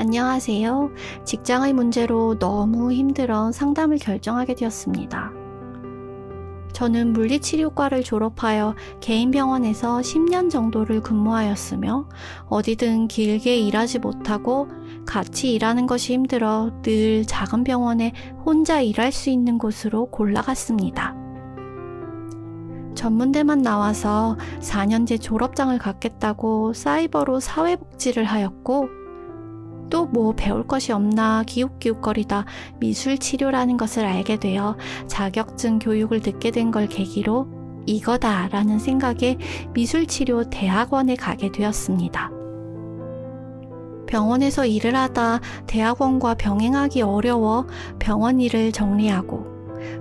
안녕하세요. 직장의 문제로 너무 힘들어 상담을 결정하게 되었습니다. 저는 물리치료과를 졸업하여 개인 병원에서 10년 정도를 근무하였으며 어디든 길게 일하지 못하고 같이 일하는 것이 힘들어 늘 작은 병원에 혼자 일할 수 있는 곳으로 골라갔습니다. 전문대만 나와서 4년제 졸업장을 갖겠다고 사이버로 사회복지를 하였고 또 뭐 배울 것이 없나 기웃기웃거리다 미술치료라는 것을 알게 되어 자격증 교육을 듣게 된 걸 계기로 이거다 라는 생각에 미술치료 대학원에 가게 되었습니다. 병원에서 일을 하다 대학원과 병행하기 어려워 병원 일을 정리하고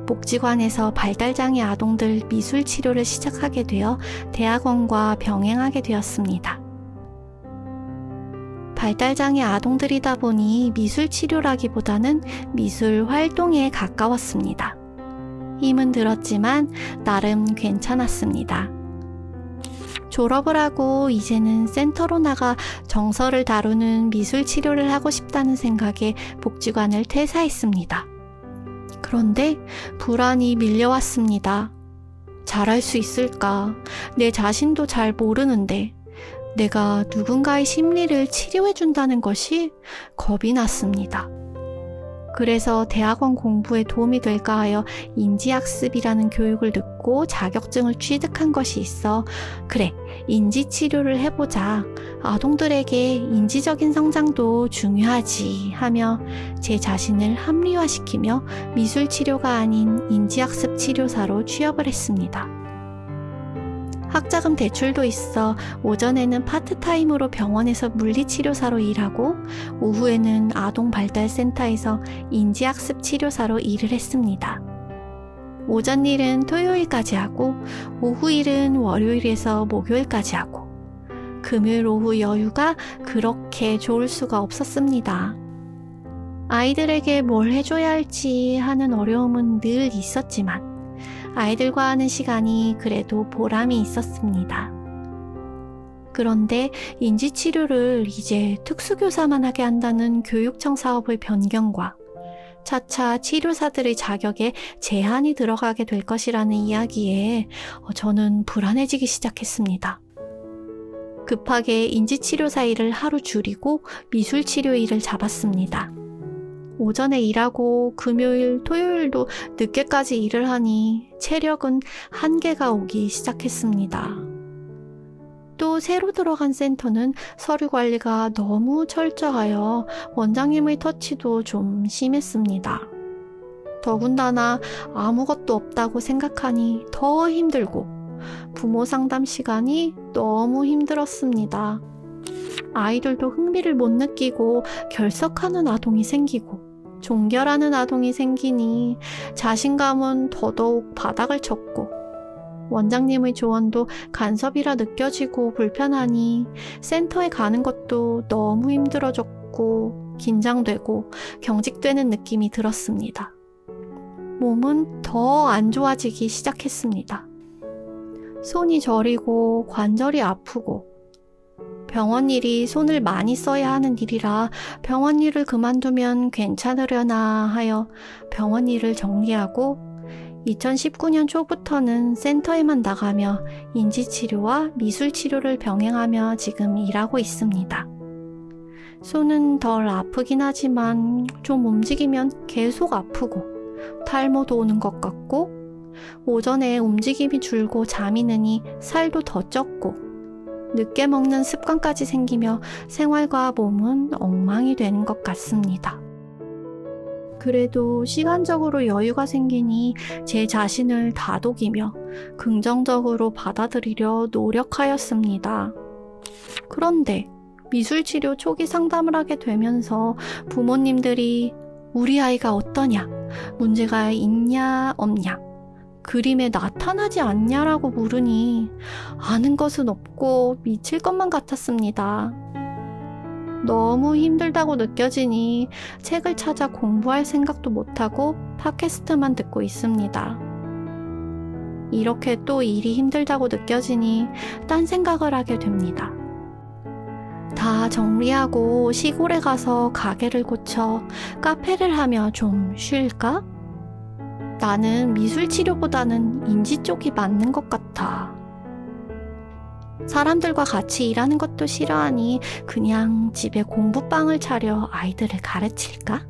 복지관에서 발달장애 아동들 미술치료를 시작하게 되어 대학원과 병행하게 되었습니다. 발달장애 아동들이다 보니 미술치료라기보다는 미술활동에 가까웠습니다. 힘은 들었지만 나름 괜찮았습니다. 졸업을 하고 이제는 센터로 나가 정서를 다루는 미술치료를 하고 싶다는 생각에 복지관을 퇴사했습니다. 그런데 불안이 밀려왔습니다. 잘할 수 있을까? 내 자신도 잘 모르는데 내가 누군가의 심리를 치료해준다는 것이 겁이 났습니다. 그래서 대학원 공부에 도움이 될까 하여 인지학습이라는 교육을 듣고 자격증을 취득한 것이 있어 그래, 인지치료를 해보자. 아동들에게 인지적인 성장도 중요하지 하며 제 자신을 합리화시키며 미술치료가 아닌 인지학습 치료사로 취업을 했습니다. 학자금 대출도 있어 오전에는 파트타임으로 병원에서 물리치료사로 일하고 오후에는 아동발달센터에서 인지학습 치료사로 일을 했습니다. 오전 일은 토요일까지 하고 오후 일은 월요일에서 목요일까지 하고 금요일 오후 여유가 그렇게 좋을 수가 없었습니다. 아이들에게 뭘 해줘야 할지 하는 어려움은 늘 있었지만 아이들과 하는 시간이 그래도 보람이 있었습니다. 그런데 인지치료를 이제 특수교사만 하게 한다는 교육청 사업의 변경과 차차 치료사들의 자격에 제한이 들어가게 될 것이라는 이야기에 저는 불안해지기 시작했습니다. 급하게 인지치료사 일을 하루 줄이고 미술치료 일을 잡았습니다. 오전에 일하고 금요일, 토요일도 늦게까지 일을 하니 체력은 한계가 오기 시작했습니다. 또 새로 들어간 센터는 서류 관리가 너무 철저하여 원장님의 터치도 좀 심했습니다. 더군다나 아무것도 없다고 생각하니 더 힘들고 부모 상담 시간이 너무 힘들었습니다. 아이들도 흥미를 못 느끼고 결석하는 아동이 생기고 종결하는 아동이 생기니 자신감은 더더욱 바닥을 쳤고 원장님의 조언도 간섭이라 느껴지고 불편하니 센터에 가는 것도 너무 힘들어졌고 긴장되고 경직되는 느낌이 들었습니다. 몸은 더 안 좋아지기 시작했습니다. 손이 저리고 관절이 아프고 병원 일이 손을 많이 써야 하는 일이라 병원 일을 그만두면 괜찮으려나 하여 병원 일을 정리하고 2019년 초부터는 센터에만 나가며 인지치료와 미술치료를 병행하며 지금 일하고 있습니다. 손은 덜 아프긴 하지만 좀 움직이면 계속 아프고 탈모도 오는 것 같고 오전에 움직임이 줄고 잠이 느니 살도 더 쪘고 늦게 먹는 습관까지 생기며 생활과 몸은 엉망이 되는 것 같습니다. 그래도 시간적으로 여유가 생기니 제 자신을 다독이며 긍정적으로 받아들이려 노력하였습니다. 그런데 미술치료 초기 상담을 하게 되면서 부모님들이 우리 아이가 어떠냐, 문제가 있냐 없냐, 그림에 나타나지 않냐라고 물으니 아는 것은 없고 미칠 것만 같았습니다. 너무 힘들다고 느껴지니 책을 찾아 공부할 생각도 못하고 팟캐스트만 듣고 있습니다. 이렇게 또 일이 힘들다고 느껴지니 딴 생각을 하게 됩니다. 다 정리하고 시골에 가서 가게를 고쳐 카페를 하며 좀 쉴까? 나는 미술 치료보다는 인지 쪽이 맞는 것 같아. 사람들과 같이 일하는 것도 싫어하니 그냥 집에 공부방을 차려 아이들을 가르칠까?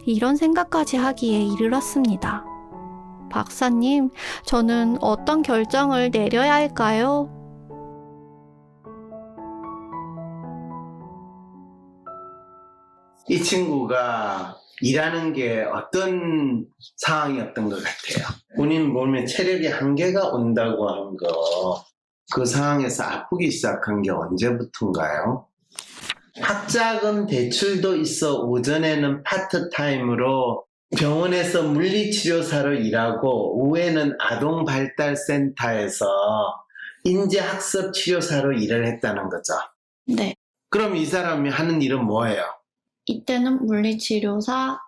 이런 생각까지 하기에 이르렀습니다. 박사님, 저는 어떤 결정을 내려야 할까요? 이 친구가 일하는 게 어떤 상황이었던 것 같아요. 본인 몸에 체력의 한계가 온다고 한 거, 그 상황에서 아프기 시작한 게 언제부터인가요? 학자금 대출도 있어 오전에는 파트타임으로 병원에서 물리치료사로 일하고 오후에는 아동발달센터에서 인지학습 치료사로 일을 했다는 거죠. 네. 그럼 이 사람이 하는 일은 뭐예요? 이때는 물리치료사,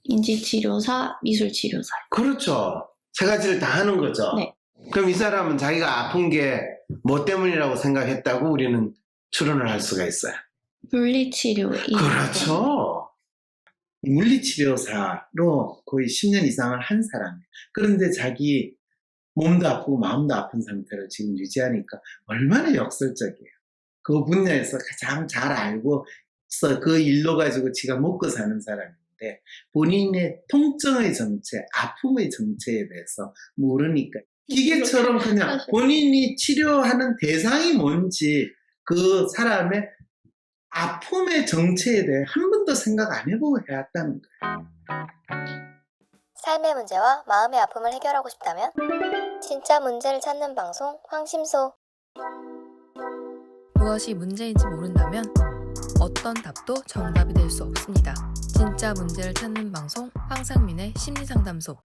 인지치료사, 미술치료사. 그렇죠. 세 가지를 다 하는 거죠. 네. 그럼 이 사람은 자기가 아픈 게 뭐 때문이라고 생각했다고 우리는 추론을 할 수가 있어요. 물리치료. 그렇죠. 물리치료사로 거의 10년 이상을 한 사람이에요. 그런데 자기 몸도 아프고 마음도 아픈 상태를 지금 유지하니까 얼마나 역설적이에요. 그 분야에서 가장 잘 알고 그 일로 가지고 지가 먹고 사는 사람인데 본인의 통증의 정체, 아픔의 정체에 대해서 모르니까 기계처럼 그냥 본인이 치료하는 대상이 뭔지 그 사람의 아픔의 정체에 대해 한 번도 생각 안 해보고 해왔다는 거예요. 삶의 문제와 마음의 아픔을 해결하고 싶다면 진짜 문제를 찾는 방송 황심소. 무엇이 문제인지 모른다면 어떤 답도 정답이 될 수 없습니다. 진짜 문제를 찾는 방송 황상민의 심리상담소.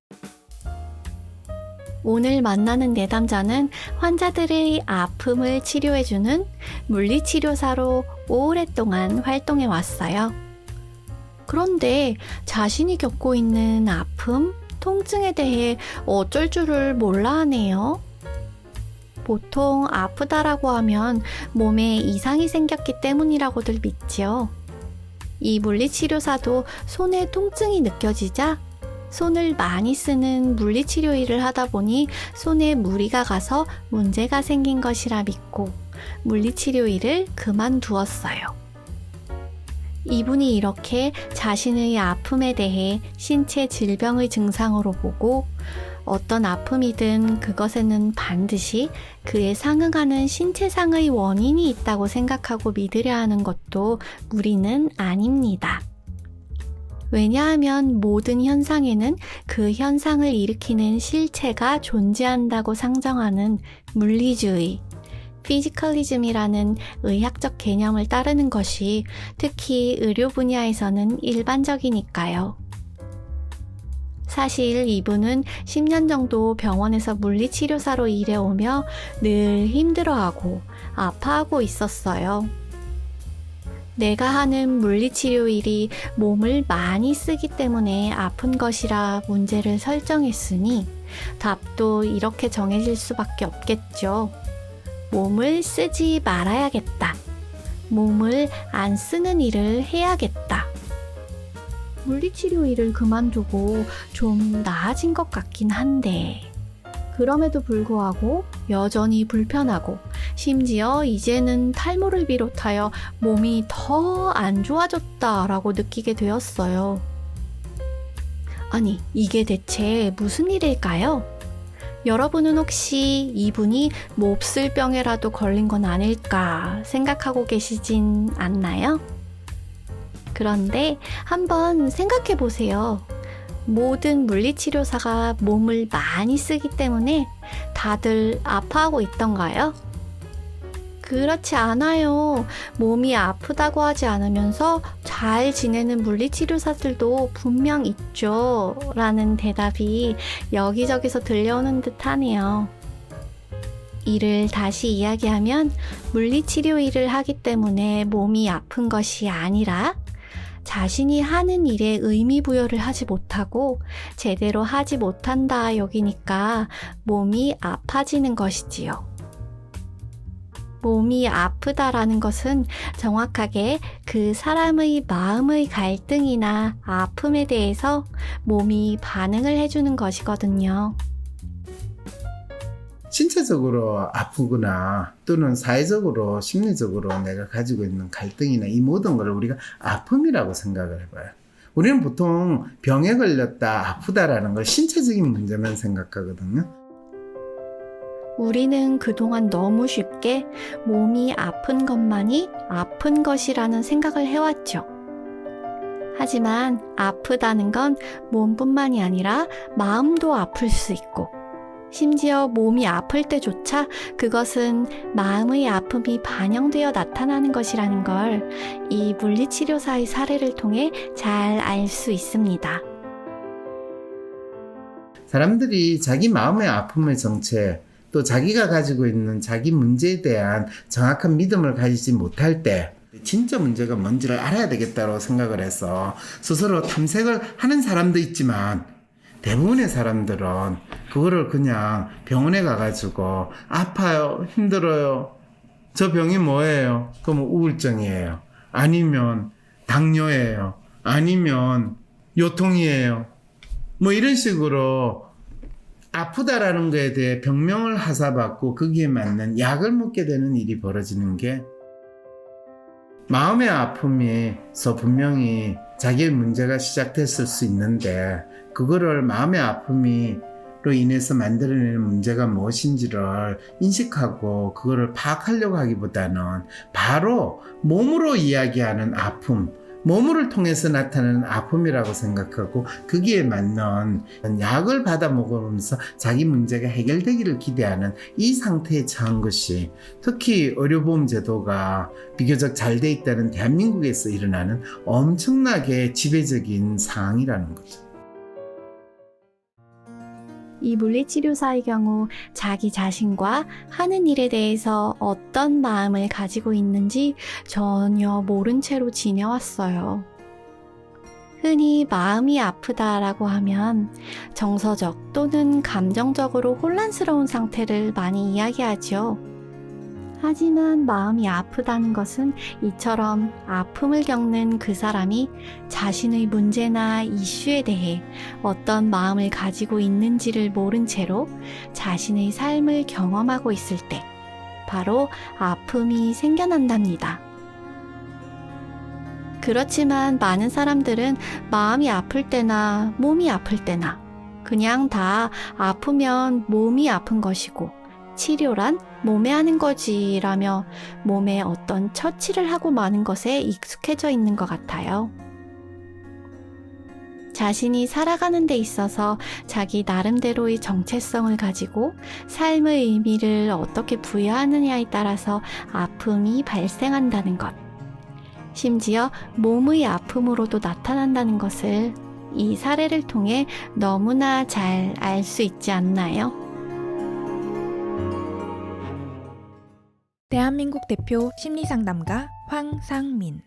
오늘 만나는 내담자는 환자들의 아픔을 치료해주는 물리치료사로 오랫동안 활동해 왔어요. 그런데 자신이 겪고 있는 아픔, 통증에 대해 어쩔 줄을 몰라 하네요. 보통 아프다라고 하면 몸에 이상이 생겼기 때문이라고들 믿죠. 이 물리치료사도 손에 통증이 느껴지자 손을 많이 쓰는 물리치료 일을 하다 보니 손에 무리가 가서 문제가 생긴 것이라 믿고 물리치료 일을 그만두었어요. 이분이 이렇게 자신의 아픔에 대해 신체 질병의 증상으로 보고 어떤 아픔이든 그것에는 반드시 그에 상응하는 신체상의 원인이 있다고 생각하고 믿으려 하는 것도 무리는 아닙니다. 왜냐하면 모든 현상에는 그 현상을 일으키는 실체가 존재한다고 상정하는 물리주의, 피지컬리즘이라는 의학적 개념을 따르는 것이 특히 의료 분야에서는 일반적이니까요. 사실 이분은 10년 정도 병원에서 물리치료사로 일해오며 늘 힘들어하고 아파하고 있었어요. 내가 하는 물리치료 일이 몸을 많이 쓰기 때문에 아픈 것이라 문제를 설정했으니 답도 이렇게 정해질 수밖에 없겠죠. 몸을 쓰지 말아야겠다. 몸을 안 쓰는 일을 해야겠다. 물리치료 일을 그만두고 좀 나아진 것 같긴 한데 그럼에도 불구하고 여전히 불편하고 심지어 이제는 탈모를 비롯하여 몸이 더 안 좋아졌다라고 느끼게 되었어요. 아니, 이게 대체 무슨 일일까요? 여러분은 혹시 이분이 몹쓸 병에라도 걸린 건 아닐까 생각하고 계시진 않나요? 그런데 한번 생각해 보세요. 모든 물리치료사가 몸을 많이 쓰기 때문에 다들 아파하고 있던가요? 그렇지 않아요. 몸이 아프다고 하지 않으면서 잘 지내는 물리치료사들도 분명 있죠. 라는 대답이 여기저기서 들려오는 듯 하네요. 이를 다시 이야기하면 물리치료 일을 하기 때문에 몸이 아픈 것이 아니라 자신이 하는 일에 의미 부여를 하지 못하고 제대로 하지 못한다 여기니까 몸이 아파지는 것이지요. 몸이 아프다라는 것은 정확하게 그 사람의 마음의 갈등이나 아픔에 대해서 몸이 반응을 해주는 것이거든요. 신체적으로 아프거나 또는 사회적으로 심리적으로 내가 가지고 있는 갈등이나 이 모든 것을 우리가 아픔이라고 생각을 해봐요. 우리는 보통 병에 걸렸다, 아프다라는 걸 신체적인 문제만 생각하거든요. 우리는 그동안 너무 쉽게 몸이 아픈 것만이 아픈 것이라는 생각을 해왔죠. 하지만 아프다는 건 몸뿐만이 아니라 마음도 아플 수 있고, 심지어 몸이 아플 때조차 그것은 마음의 아픔이 반영되어 나타나는 것이라는 걸 이 물리치료사의 사례를 통해 잘 알 수 있습니다. 사람들이 자기 마음의 아픔의 정체, 또 자기가 가지고 있는 자기 문제에 대한 정확한 믿음을 가지지 못할 때 진짜 문제가 뭔지를 알아야 되겠다고 생각을 해서 스스로 탐색을 하는 사람도 있지만, 대부분의 사람들은 그거를 그냥 병원에 가가지고 아파요, 힘들어요, 저 병이 뭐예요? 그럼 우울증이에요, 아니면 당뇨예요, 아니면 요통이에요, 뭐 이런 식으로 아프다라는 거에 대해 병명을 하사받고 거기에 맞는 약을 먹게 되는 일이 벌어지는 게, 마음의 아픔에서 분명히 자기의 문제가 시작됐을 수 있는데 그거를 마음의 아픔으로 인해서 만들어내는 문제가 무엇인지를 인식하고 그거를 파악하려고 하기보다는 바로 몸으로 이야기하는 아픔, 몸을 통해서 나타나는 아픔이라고 생각하고 거기에 맞는 약을 받아 먹으면서 자기 문제가 해결되기를 기대하는 이 상태에 처한 것이, 특히 의료보험 제도가 비교적 잘 돼 있다는 대한민국에서 일어나는 엄청나게 지배적인 상황이라는 거죠. 이 물리치료사의 경우 자기 자신과 하는 일에 대해서 어떤 마음을 가지고 있는지 전혀 모른 채로 지내왔어요. 흔히 마음이 아프다라고 하면 정서적 또는 감정적으로 혼란스러운 상태를 많이 이야기하죠. 하지만 마음이 아프다는 것은 이처럼 아픔을 겪는 그 사람이 자신의 문제나 이슈에 대해 어떤 마음을 가지고 있는지를 모른 채로 자신의 삶을 경험하고 있을 때 바로 아픔이 생겨난답니다. 그렇지만 많은 사람들은 마음이 아플 때나 몸이 아플 때나 그냥 다 아프면 몸이 아픈 것이고 치료란 몸에 하는 거지라며 몸에 어떤 처치를 하고 마는 것에 익숙해져 있는 것 같아요. 자신이 살아가는 데 있어서 자기 나름대로의 정체성을 가지고 삶의 의미를 어떻게 부여하느냐에 따라서 아픔이 발생한다는 것, 심지어 몸의 아픔으로도 나타난다는 것을 이 사례를 통해 너무나 잘 알 수 있지 않나요? 대한민국 대표 심리상담가 황상민.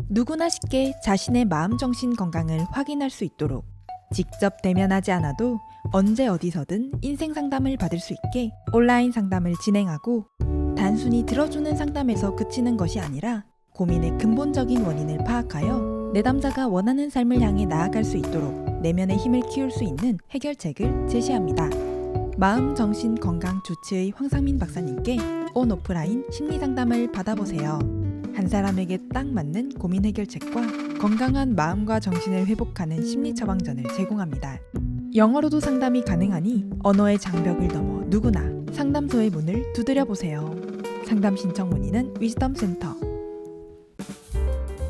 누구나 쉽게 자신의 마음정신 건강을 확인할 수 있도록 직접 대면하지 않아도 언제 어디서든 인생 상담을 받을 수 있게 온라인 상담을 진행하고, 단순히 들어주는 상담에서 그치는 것이 아니라 고민의 근본적인 원인을 파악하여 내담자가 원하는 삶을 향해 나아갈 수 있도록 내면의 힘을 키울 수 있는 해결책을 제시합니다. 마음, 정신, 건강 주치의 황상민 박사님께 온 오프라인 심리상담을 받아보세요. 한 사람에게 딱 맞는 고민 해결책과 건강한 마음과 정신을 회복하는 심리 처방전을 제공합니다. 영어로도 상담이 가능하니 언어의 장벽을 넘어 누구나 상담소의 문을 두드려보세요. 상담 신청 문의는 위즈덤 센터.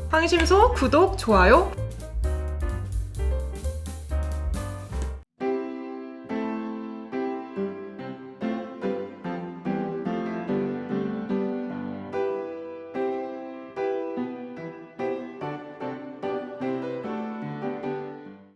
황심소 구독, 좋아요